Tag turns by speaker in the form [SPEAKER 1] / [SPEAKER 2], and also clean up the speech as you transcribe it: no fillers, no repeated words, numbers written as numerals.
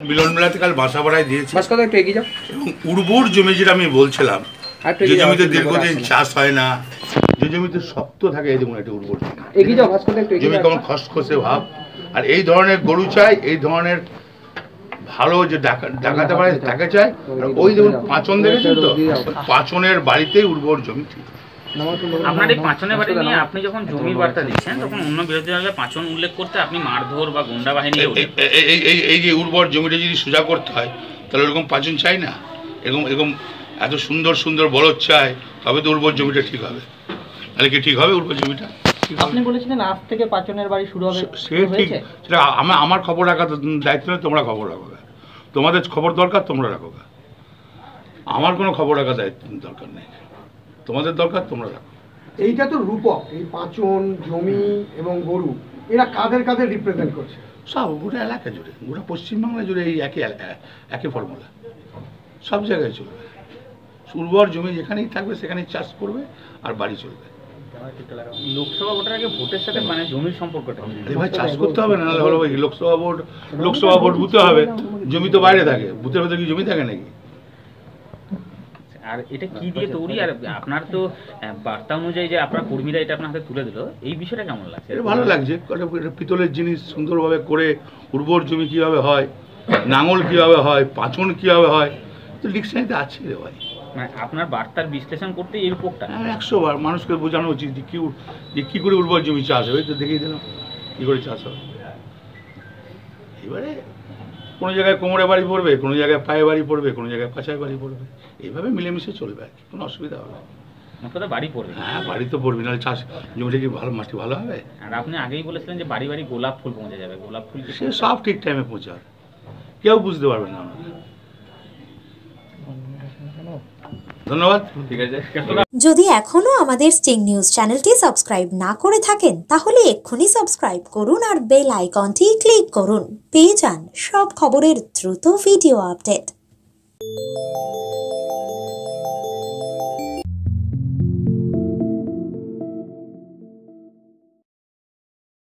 [SPEAKER 1] মিলন মেলাতে কাল বাসা ভাড়ায় দিয়েছে
[SPEAKER 2] একটু এগিয়ে যাও।
[SPEAKER 1] এবং উর্বর জমি যেটা আমি বলছিলাম, যে জমিতে দীর্ঘদিন চাষ হয় না, যে জমিতে শক্ত থাকে, এই যেমন একটা উর্বর জমি কেমন খসখসে ভাব, আর এই ধরনের গরু চাই, এই ধরনের ভালো যে ডাকাতে পারে তাকে চাই। ওই যেমন পাঁচন দেখেছেন তো, পাঁচনের বাড়িতেই উর্বর জমি ঠিক।
[SPEAKER 3] আপনার এই পাঁচনের বাড়ি নিয়ে আপনি যখন জমির বার্তা দিচ্ছেন তখন অন্য বিরোধী দলের পাঁচন উল্লেখ করতে আপনি মারধর বা গুন্ডা বাহিনী
[SPEAKER 1] এই যে উর্বর জমিটা যদি সোজা করতে হয় তাহলে এরকম পাঁচন চাই না, এরকম এরকম এত সুন্দর সুন্দর বলদ চাই, তবে তো উর্বর জমিটা ঠিক হবে। তাহলে কি ঠিক হবে উর্বর জমিটা?
[SPEAKER 4] আপনি বলেছিলেন আজ থেকে পাঁচনের বাড়ি শুরু হবে,
[SPEAKER 1] সে ঠিক, সেটা আমার খবর রাখার দায়িত্ব নেই, তোমরা খবর রাখো, তোমাদের খবর দরকার তোমরা রাখো, আমার কোনো খবর রাখার দায়িত্ব দরকার নেই, তোমাদের দরকার তোমরা রাখো।
[SPEAKER 5] এইটা তো রূপক, এই পাঁচন জমি এবং গরু এরা কাদের কাদের রিপ্রেজেন্ট করছে?
[SPEAKER 1] সব গোটা এলাকা জুড়ে, গোটা পশ্চিমবাংলা জুড়ে এই একই ফর্মুলা, সব জায়গায় চলবে। উর্বর জমি যেখানেই থাকবে সেখানেই চাষ করবে আর বাড়ি চলবে।
[SPEAKER 3] লোকসভা ভোটের আগে ভোটের সাথে মানে জমির সম্পর্কটা
[SPEAKER 1] ভাই চাষ করতে হবে না, নাহলে হলো লোকসভা ভোট বুথে হবে, জমি তো বাইরে থাকে, বুথের ভেতরে কি জমি থাকে নাকি?
[SPEAKER 3] আর এটা কি দিয়ে তৈরি? আর আপনার তো বার্তা অনুযায়ী যে আপনার কর্মীরা এটা আপনার হাতে তুলে দিল, এই বিষয়টা কেমন লাগছে?
[SPEAKER 1] এটা ভালো লাগছে, পিতলের জিনিস সুন্দরভাবে করে উর্বর জমি কীভাবে হয়, নাঙল কীভাবে হয়, পাঁচন কীভাবে হয়, তো ডিকশনারিতে আছে রে ভাই।
[SPEAKER 3] মানে আপনার বার্তার বিশ্লেষণ করতে এই রূপকটা
[SPEAKER 1] 100 বার মানুষকে বোঝানো উচিত যে কী করে উর্বর জমি চাষ হবে, তো দেখিয়ে দিলাম কী করে চাষ হবে। এবারে কোনো জায়গায় কোমরে বাড়ি পড়বে, কোনো জায়গায় পায়ে বাড়ি পড়বে, কোনো জায়গায় পাছায় বাড়ি পড়বে, এইভাবে মিলেমিশে চলবে, আর কি কোনো অসুবিধা হবে না।
[SPEAKER 3] বাড়ি পড়বে?
[SPEAKER 1] হ্যাঁ, বাড়ি তো পড়বে, নাহলে চাষ জমিটা কি ভালো, মাটি ভালো হবে?
[SPEAKER 3] আর আপনি আগেই বলেছিলেন যে বাড়ি বাড়ি গোলাপ ফুল পৌঁছে যাবে, গোলাপ ফুল
[SPEAKER 1] সে সব ঠিক টাইমে পৌঁছাবে, কেউ বুঝতে পারবে না। ধন্যবাদ। ঠিক আছে,
[SPEAKER 6] যদি এখনো আমাদের স্টিং নিউজ চ্যানেলটি সাবস্ক্রাইব না করে থাকেন তাহলে এক্ষুনি সাবস্ক্রাইব করুন আর বেল আইকনটি ক্লিক করুন, পেয়ে যান সব খবরের দ্রুত ভিডিও আপডেট।